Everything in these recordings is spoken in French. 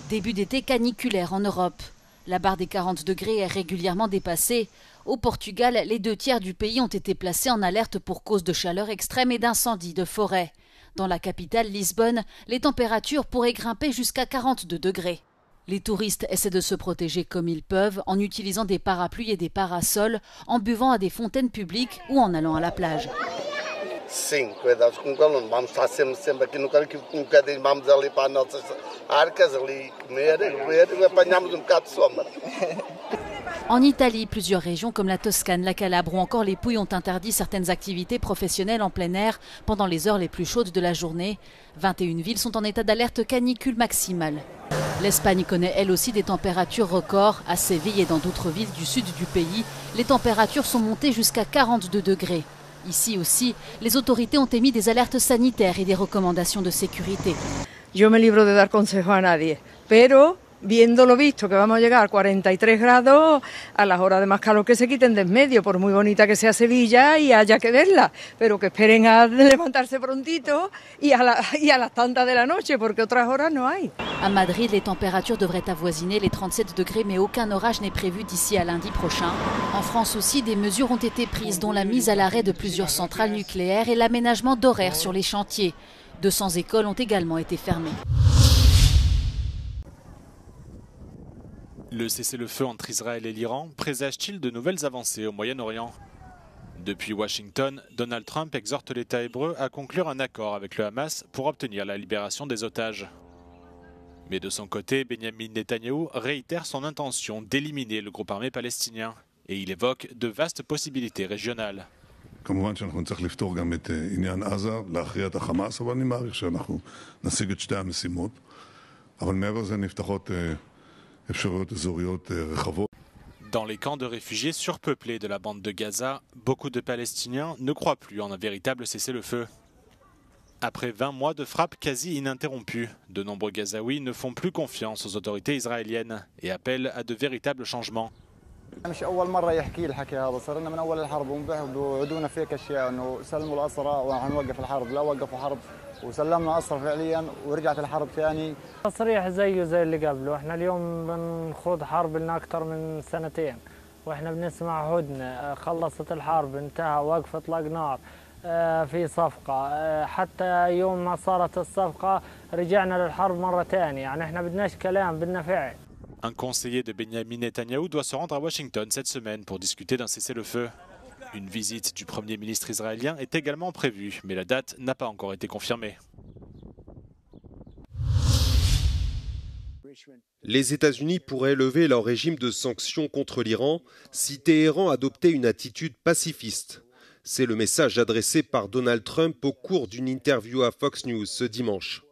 Début d'été caniculaire en Europe. La barre des 40 degrés est régulièrement dépassée. Au Portugal, les 2/3 du pays ont été placés en alerte pour cause de chaleur extrême et d'incendies de forêt. Dans la capitale, Lisbonne, les températures pourraient grimper jusqu'à 42 degrés. Les touristes essaient de se protéger comme ils peuvent en utilisant des parapluies et des parasols, en buvant à des fontaines publiques ou en allant à la plage. Sim, cuidados com calor. Vamos estar sempre aqui no carro, um bocadinho vamos ali para as nossas arcas, ali comer e apanhamos bocado de sombra. En Italie, plusieurs régions comme la Toscane, la Calabre ou encore les Pouilles ont interdit certaines activités professionnelles en plein air pendant les heures les plus chaudes de la journée. 21 villes sont en état d'alerte canicule maximale. L'Espagne connaît elle aussi des températures records. À Séville et dans d'autres villes du sud du pays, les températures sont montées jusqu'à 42 degrés. Ici aussi, les autorités ont émis des alertes sanitaires et des recommandations de sécurité. Yo me libro de dar consejo a nadie, pero viendo lo visto que vamos a llegar a 43 grados, a las horas de más calor que se quiten de en medio, por muy bonita que sea Sevilla y haya que verla, pero que esperen a levantarse prontito y a las tantas de la noche, porque otras horas no hay. À Madrid, les températures devraient avoisiner les 37 degrés, mais aucun orage n'est prévu d'ici à lundi prochain. En France aussi, des mesures ont été prises, dont la mise à l'arrêt de plusieurs centrales nucléaires et l'aménagement d'horaires sur les chantiers. 200 écoles ont également été fermées. Le cessez-le-feu entre Israël et l'Iran présage-t-il de nouvelles avancées au Moyen-Orient? Depuis Washington, Donald Trump exhorte l'État hébreu à conclure un accord avec le Hamas pour obtenir la libération des otages. Mais de son côté, Benjamin Netanyahou réitère son intention d'éliminer le groupe armé palestinien et il évoque de vastes possibilités régionales. כמובן שאנחנו נצטרך לפתור גם את עניין עזה, להכריע את החמאס, אבל אני מעריך שאנחנו נשיג את שתי המשימות. אבל מעבר לזה נפתחות אפשרויות אזוריות רחבות. Dans les camps de réfugiés surpeuplés de la bande de Gaza, beaucoup de Palestiniens ne croient plus en un véritable cessez-le-feu. Après 20 mois de frappes quasi ininterrompues, de nombreux Gazaouis ne font plus confiance aux autorités israéliennes et appellent à de véritables changements. مش أول مرة يحكي الحكي هذا، صار لنا من أول الحرب وعدونا فيك أشياء إنه سلموا الأسرى وحنوقف الحرب، لا وقفوا حرب وسلمنا أسرى فعليا ورجعت الحرب ثاني. تصريح زيه زي اللي قبله، إحنا اليوم بنخوض حرب لنا أكثر من سنتين، وإحنا بنسمع هدنة، خلصت الحرب انتهى وقف إطلاق نار، في صفقة، حتى يوم ما صارت الصفقة رجعنا للحرب مرة ثانية، يعني إحنا بدناش كلام بدنا فعل. Un conseiller de Benjamin Netanyahou doit se rendre à Washington cette semaine pour discuter d'un cessez-le-feu. Une visite du Premier ministre israélien est également prévue, mais la date n'a pas encore été confirmée. Les États-Unis pourraient lever leur régime de sanctions contre l'Iran si Téhéran adoptait une attitude pacifiste. C'est le message adressé par Donald Trump au cours d'une interview à Fox News ce dimanche.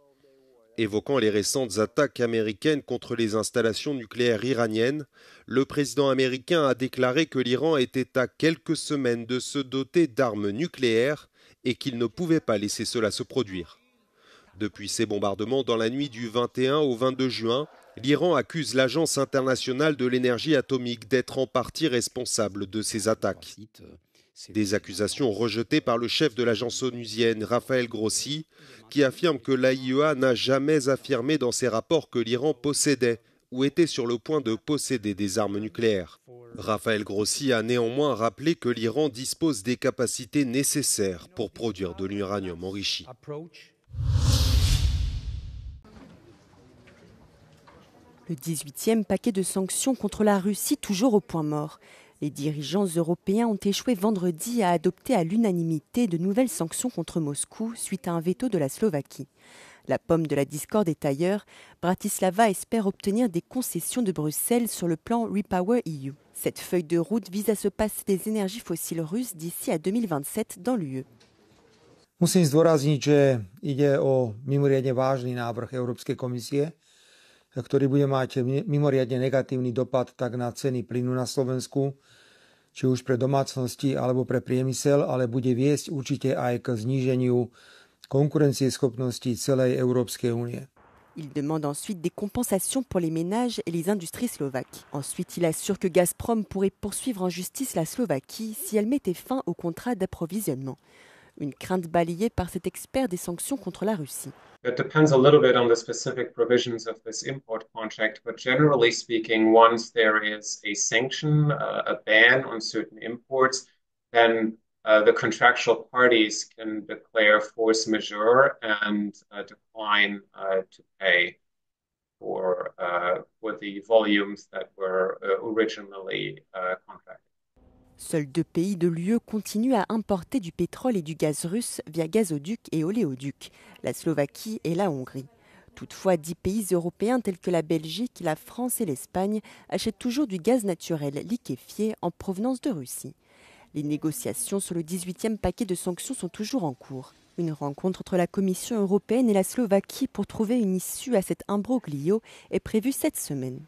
Évoquant les récentes attaques américaines contre les installations nucléaires iraniennes, le président américain a déclaré que l'Iran était à quelques semaines de se doter d'armes nucléaires et qu'il ne pouvait pas laisser cela se produire. Depuis ces bombardements dans la nuit du 21 au 22 juin, l'Iran accuse l'Agence internationale de l'énergie atomique d'être en partie responsable de ces attaques. Des accusations rejetées par le chef de l'agence onusienne, Raphaël Grossi, qui affirme que l'AIEA n'a jamais affirmé dans ses rapports que l'Iran possédait ou était sur le point de posséder des armes nucléaires. Raphaël Grossi a néanmoins rappelé que l'Iran dispose des capacités nécessaires pour produire de l'uranium enrichi. Le 18e paquet de sanctions contre la Russie toujours au point mort. Les dirigeants européens ont échoué vendredi à adopter à l'unanimité de nouvelles sanctions contre Moscou suite à un veto de la Slovaquie. La pomme de la discorde est ailleurs. Bratislava espère obtenir des concessions de Bruxelles sur le plan Repower EU. Cette feuille de route vise à se passer des énergies fossiles russes d'ici à 2027 dans l'UE. Musím zdôrazniť, že ide o mimoriadne vážny návrh Európskej komisie, ktorý bude mať mimoriadne negatívny dopad tak na ceny plynu na Slovensku, či už pre domácnosti alebo pre priemysel, ale bude viesť určite aj k zníženiu konkurencieschopnosti celej Európskej únie. Il demande ensuite des compensations pour les ménages et les industries slovaques. Ensuite, il assure que Gazprom pourrait poursuivre en justice la Slovaquie si elle mettait fin au contrat d'approvisionnement. Une crainte balayée par cet expert des sanctions contre la Russie. It depends a little bit on the specific provisions of this import contract, but generally speaking, once there is a sanction, a ban on certain imports, then the contractual parties can declare force majeure and decline to pay for the volumes that were originally contracted. Seuls 2 pays de l'UE continuent à importer du pétrole et du gaz russe via gazoducs et oléoducs, la Slovaquie et la Hongrie. Toutefois, 10 pays européens tels que la Belgique, la France et l'Espagne achètent toujours du gaz naturel liquéfié en provenance de Russie. Les négociations sur le 18e paquet de sanctions sont toujours en cours. Une rencontre entre la Commission européenne et la Slovaquie pour trouver une issue à cet imbroglio est prévue cette semaine.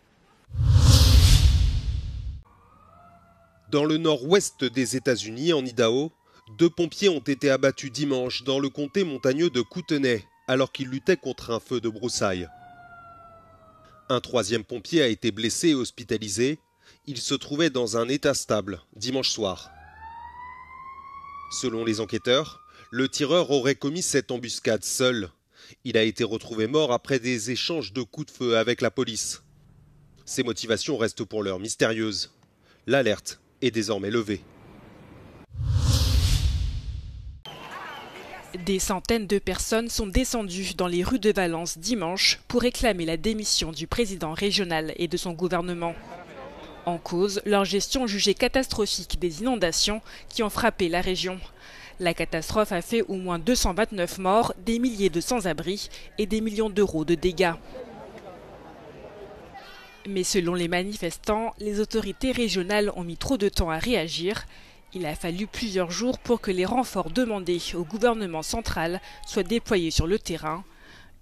Dans le nord-ouest des États-Unis, en Idaho, 2 pompiers ont été abattus dimanche dans le comté montagneux de Kootenay, alors qu'ils luttaient contre un feu de broussailles. Un 3e pompier a été blessé et hospitalisé. Il se trouvait dans un état stable dimanche soir. Selon les enquêteurs, le tireur aurait commis cette embuscade seul. Il a été retrouvé mort après des échanges de coups de feu avec la police. Ses motivations restent pour l'heure mystérieuses. L'alerte est désormais levée. Des centaines de personnes sont descendues dans les rues de Valence dimanche pour réclamer la démission du président régional et de son gouvernement. En cause, leur gestion jugée catastrophique des inondations qui ont frappé la région. La catastrophe a fait au moins 229 morts, des milliers de sans-abri et des millions d'euros de dégâts. Mais selon les manifestants, les autorités régionales ont mis trop de temps à réagir. Il a fallu plusieurs jours pour que les renforts demandés au gouvernement central soient déployés sur le terrain.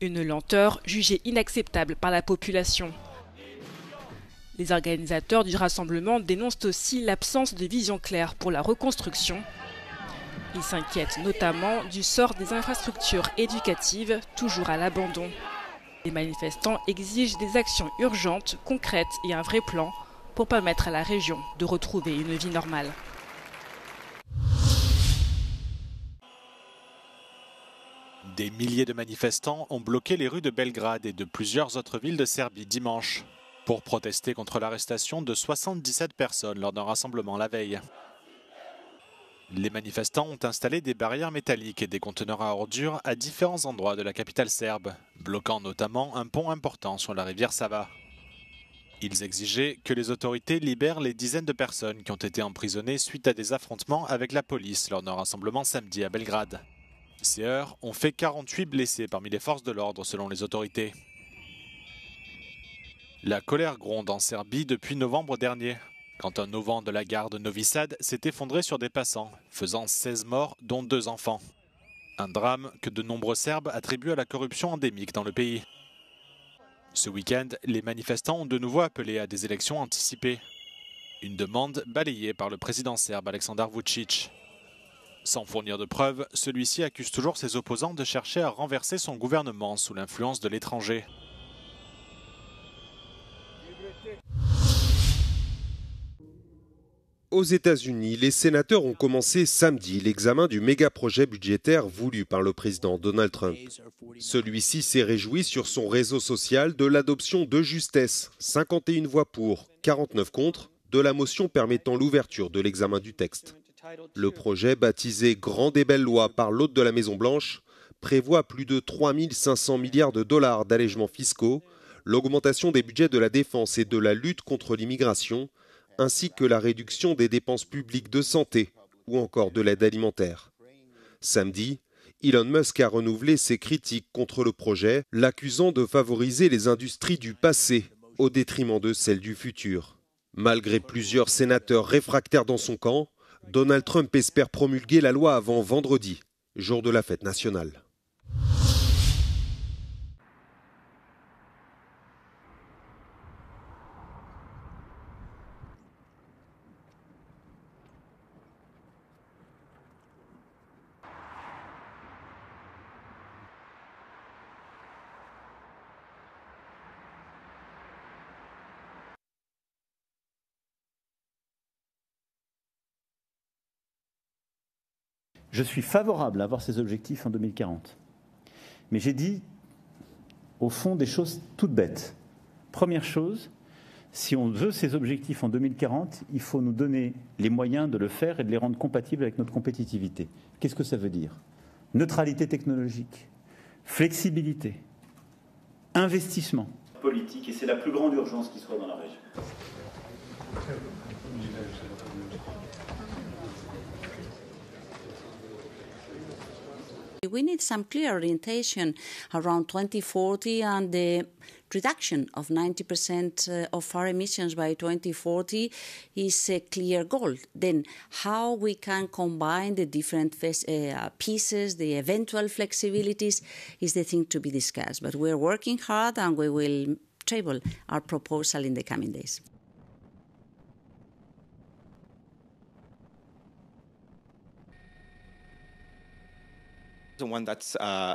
Une lenteur jugée inacceptable par la population. Les organisateurs du rassemblement dénoncent aussi l'absence de vision claire pour la reconstruction. Ils s'inquiètent notamment du sort des infrastructures éducatives, toujours à l'abandon. Les manifestants exigent des actions urgentes, concrètes et un vrai plan pour permettre à la région de retrouver une vie normale. Des milliers de manifestants ont bloqué les rues de Belgrade et de plusieurs autres villes de Serbie dimanche pour protester contre l'arrestation de 77 personnes lors d'un rassemblement la veille. Les manifestants ont installé des barrières métalliques et des conteneurs à ordures à différents endroits de la capitale serbe, bloquant notamment un pont important sur la rivière Sava. Ils exigeaient que les autorités libèrent les dizaines de personnes qui ont été emprisonnées suite à des affrontements avec la police lors d'un rassemblement samedi à Belgrade. Ces heurts ont fait 48 blessés parmi les forces de l'ordre selon les autorités. La colère gronde en Serbie depuis novembre dernier, quand un auvent de la gare de Novi Sad s'est effondré sur des passants, faisant 16 morts, dont 2 enfants. Un drame que de nombreux Serbes attribuent à la corruption endémique dans le pays. Ce week-end, les manifestants ont de nouveau appelé à des élections anticipées. Une demande balayée par le président serbe Aleksandar Vučić. Sans fournir de preuves, celui-ci accuse toujours ses opposants de chercher à renverser son gouvernement sous l'influence de l'étranger. Aux États-Unis, les sénateurs ont commencé samedi l'examen du méga-projet budgétaire voulu par le président Donald Trump. Celui-ci s'est réjoui sur son réseau social de l'adoption de justesse, 51 voix pour, 49 contre, de la motion permettant l'ouverture de l'examen du texte. Le projet, baptisé « Grande et belle loi » par l'hôte de la Maison-Blanche, prévoit plus de 3 500 milliards de dollars d'allègements fiscaux, l'augmentation des budgets de la défense et de la lutte contre l'immigration, ainsi que la réduction des dépenses publiques de santé ou encore de l'aide alimentaire. Samedi, Elon Musk a renouvelé ses critiques contre le projet, l'accusant de favoriser les industries du passé au détriment de celles du futur. Malgré plusieurs sénateurs réfractaires dans son camp, Donald Trump espère promulguer la loi avant vendredi, jour de la fête nationale. Je suis favorable à avoir ces objectifs en 2040. Mais j'ai dit, au fond, des choses toutes bêtes. Première chose, si on veut ces objectifs en 2040, il faut nous donner les moyens de le faire et de les rendre compatibles avec notre compétitivité. Qu'est-ce que ça veut dire? Neutralité technologique, flexibilité, investissement politique, et c'est la plus grande urgence qui soit dans la région. We need some clear orientation around 2040 and the reduction of 90% of our emissions by 2040 is a clear goal. Then how we can combine the different pieces, the eventual flexibilities, is the thing to be discussed. But we're working hard and we will table our proposal in the coming days. The one that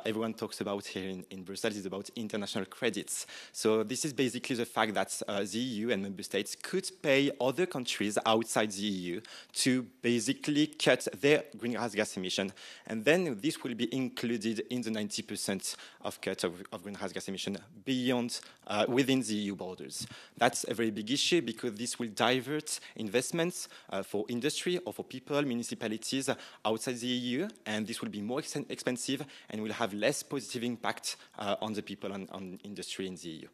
everyone talks about here in Brussels is about international credits. So this is basically the fact that the EU and member states could pay other countries outside the EU to basically cut their greenhouse gas emission. And then this will be included in the 90% of cut of greenhouse gas emission beyond, within the EU borders. That's a very big issue because this will divert investments for industry or for people, municipalities outside the EU, and this will be more expensive and will have less positive impact on the people and on industry in the EU.